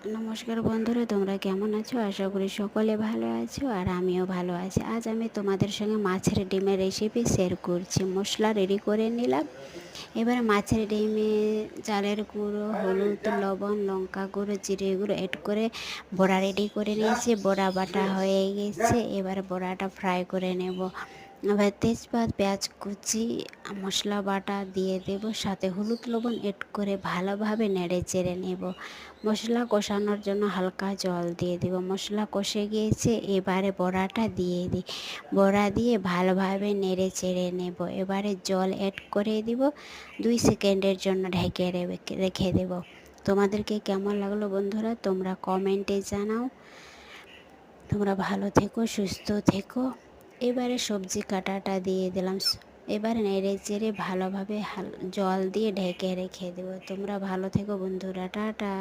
নমস্কার বন্ধুরা, তোমরা কেমন আছো? আশা করি সকলে ভালো আছো আর আমিও ভালো আছি। আজ আমি তোমাদের সঙ্গে মাছের ডিমের রেসিপি শেয়ার করছি। মশলা রেডি করে নিলাম। এবারে মাছের ডিমে চালের গুঁড়ো, হলুদ, লবণ, লঙ্কা গুঁড়ো, জিরে গুঁড়ো এড করে বড়া রেডি করে নিয়েছি। বড়া বাটা হয়ে গেছে। এবার বড়াটা ফ্রাই করে নেব। এবার তেজপাত, পেঁয়াজ কুচি, মশলা বাটা দিয়ে দেব, সাথে হলুদ লবণ এড করে ভালোভাবে নেড়ে চেড়ে নেব। মশলা কষানোর জন্য হালকা জল দিয়ে দেব। মশলা কষে গিয়েছে, এবারে বড়াটা দিয়ে দিই। বড়া দিয়ে ভালোভাবে নেড়ে চেড়ে নেব। এবারে জল অ্যাড করে দিব। 2 সেকেন্ডের জন্য ঢেকে রেখে দেব। তোমাদেরকে কেমন লাগলো বন্ধুরা, তোমরা কমেন্টে জানাও। তোমরা ভালো থেকো, সুস্থ থেকো। এবারে সবজি কাটাটা দিয়ে দিলাম। এবারে নেড়ে চেড়ে ভালোভাবে জল দিয়ে ঢেকে রেখে দেবো। তোমরা ভালো থেকো বন্ধুরা, টাটা।